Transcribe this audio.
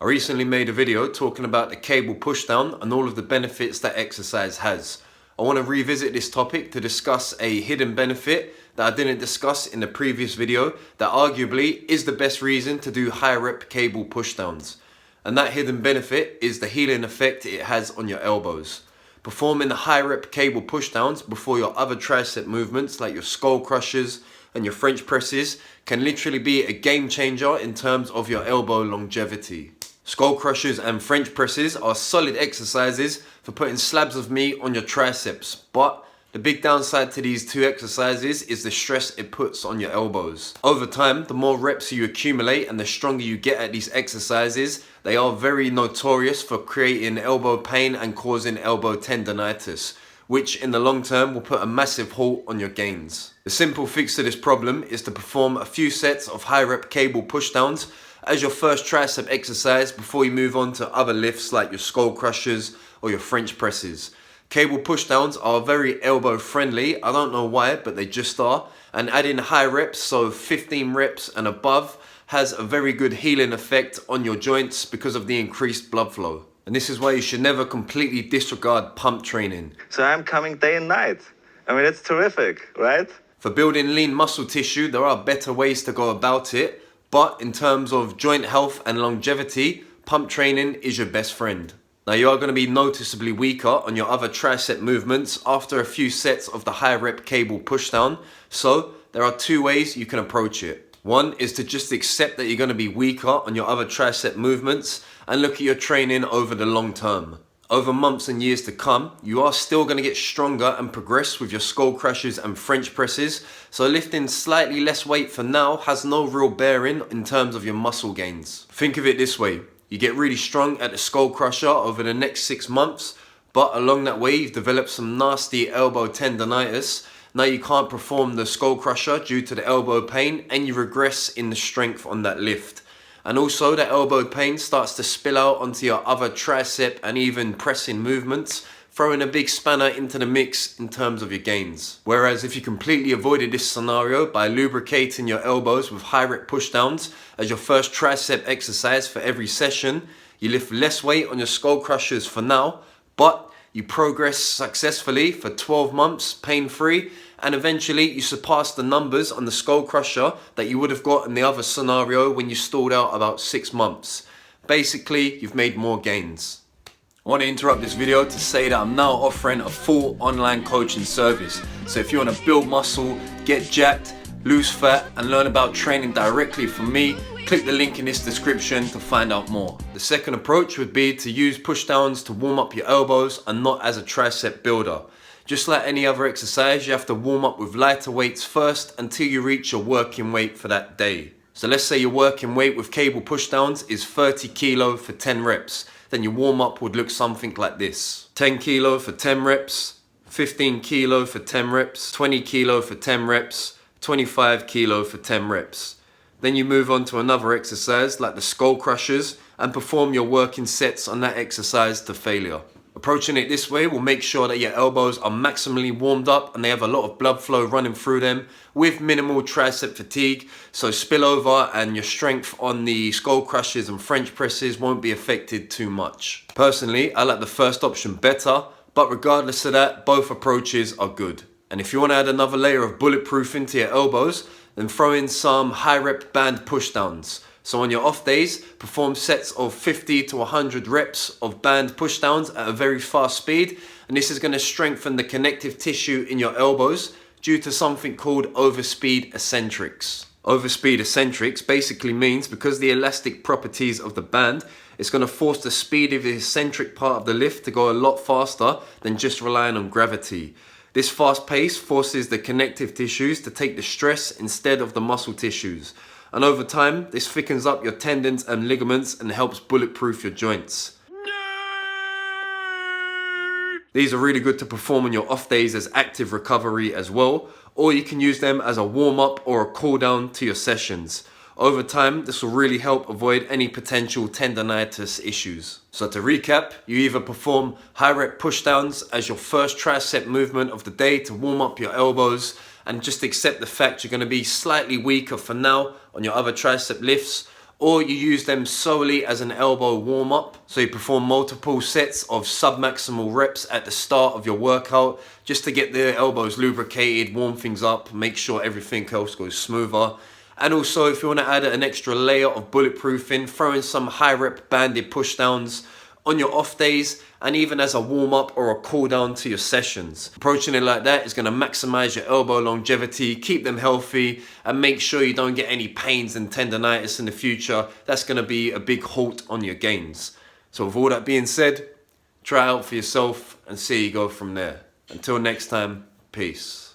I recently made a video talking about the cable pushdown and all of the benefits that exercise has. I want to revisit this topic to discuss a hidden benefit that I didn't discuss in the previous video that arguably is the best reason to do high rep cable pushdowns. And that hidden benefit is the healing effect it has on your elbows. Performing the high rep cable pushdowns before your other tricep movements like your skull crushers and your French presses can literally be a game changer in terms of your elbow longevity. Skull crushers and French presses are solid exercises for putting slabs of meat on your triceps, but the big downside to these two exercises is the stress it puts on your elbows. Over time, the more reps you accumulate and the stronger you get at these exercises, they are very notorious for creating elbow pain and causing elbow tendonitis, which in the long term will put a massive halt on your gains. The simple fix to this problem is to perform a few sets of high rep cable pushdowns as your first tricep exercise before you move on to other lifts like your skull crushers or your French presses. Cable pushdowns are very elbow friendly, I don't know why, but they just are, and adding high reps, so 15 reps and above, has a very good healing effect on your joints because of the increased blood flow. And this is why you should never completely disregard pump training. So I'm coming day and night. I mean, it's terrific, right? For building lean muscle tissue, there are better ways to go about it, but in terms of joint health and longevity, pump training is your best friend. Now you are going to be noticeably weaker on your other tricep movements after a few sets of the high rep cable pushdown, so there are two ways you can approach it. One is to just accept that you're going to be weaker on your other tricep movements and look at your training over the long term. Over months and years to come, you are still going to get stronger and progress with your skull crushers and French presses, so lifting slightly less weight for now has no real bearing in terms of your muscle gains. Think of it this way, you get really strong at the skull crusher over the next 6 months, but along that way you've developed some nasty elbow tendonitis. Now you can't perform the skull crusher due to the elbow pain and you regress in the strength on that lift. And also the elbow pain starts to spill out onto your other tricep and even pressing movements, throwing a big spanner into the mix in terms of your gains. Whereas if you completely avoided this scenario by lubricating your elbows with high rep pushdowns as your first tricep exercise for every session, you lift less weight on your skull crushers for now, but you progress successfully for 12 months pain-free, and eventually you surpass the numbers on the skull crusher that you would have got in the other scenario when you stalled out about 6 months. Basically, you've made more gains. I want to interrupt this video to say that I'm now offering a full online coaching service. So if you want to build muscle, get jacked, lose fat, and learn about training directly from me, click the link in this description to find out more. The second approach would be to use pushdowns to warm up your elbows and not as a tricep builder. Just like any other exercise, you have to warm up with lighter weights first until you reach your working weight for that day. So let's say your working weight with cable pushdowns is 30 kilo for 10 reps. Then your warm up would look something like this. 10 kilo for 10 reps, 15 kilo for 10 reps, 20 kilo for 10 reps, 25 kilo for 10 reps. Then you move on to another exercise like the skull crushers and perform your working sets on that exercise to failure. Approaching it this way will make sure that your elbows are maximally warmed up and they have a lot of blood flow running through them with minimal tricep fatigue, so spillover and your strength on the skull crushers and French presses won't be affected too much. Personally, I like the first option better, but regardless of that, both approaches are good. And if you want to add another layer of bulletproofing to your elbows, then throw in some high rep band pushdowns. So on your off days, perform sets of 50 to 100 reps of band pushdowns at a very fast speed, and this is going to strengthen the connective tissue in your elbows due to something called Overspeed eccentrics. Overspeed eccentrics basically means because the elastic properties of the band, it's going to force the speed of the eccentric part of the lift to go a lot faster than just relying on gravity. This fast pace forces the connective tissues to take the stress instead of the muscle tissues. And over time, this thickens up your tendons and ligaments and helps bulletproof your joints. These are really good to perform on your off days as active recovery as well, or you can use them as a warm-up or a cool-down to your sessions. Over time, this will really help avoid any potential tendonitis issues. So to recap, you either perform high rep pushdowns as your first tricep movement of the day to warm up your elbows and just accept the fact you're going to be slightly weaker for now on your other tricep lifts, or you use them solely as an elbow warm-up. So you perform multiple sets of submaximal reps at the start of your workout just to get the elbows lubricated, warm things up, make sure everything else goes smoother. And also, if you want to add an extra layer of bulletproofing, throw in some high rep banded pushdowns on your off days, and even as a warm up or a cool down to your sessions. Approaching it like that is going to maximize your elbow longevity, keep them healthy, and make sure you don't get any pains and tendonitis in the future. That's going to be a big halt on your gains. So with all that being said, try out for yourself and see you go from there. Until next time, peace.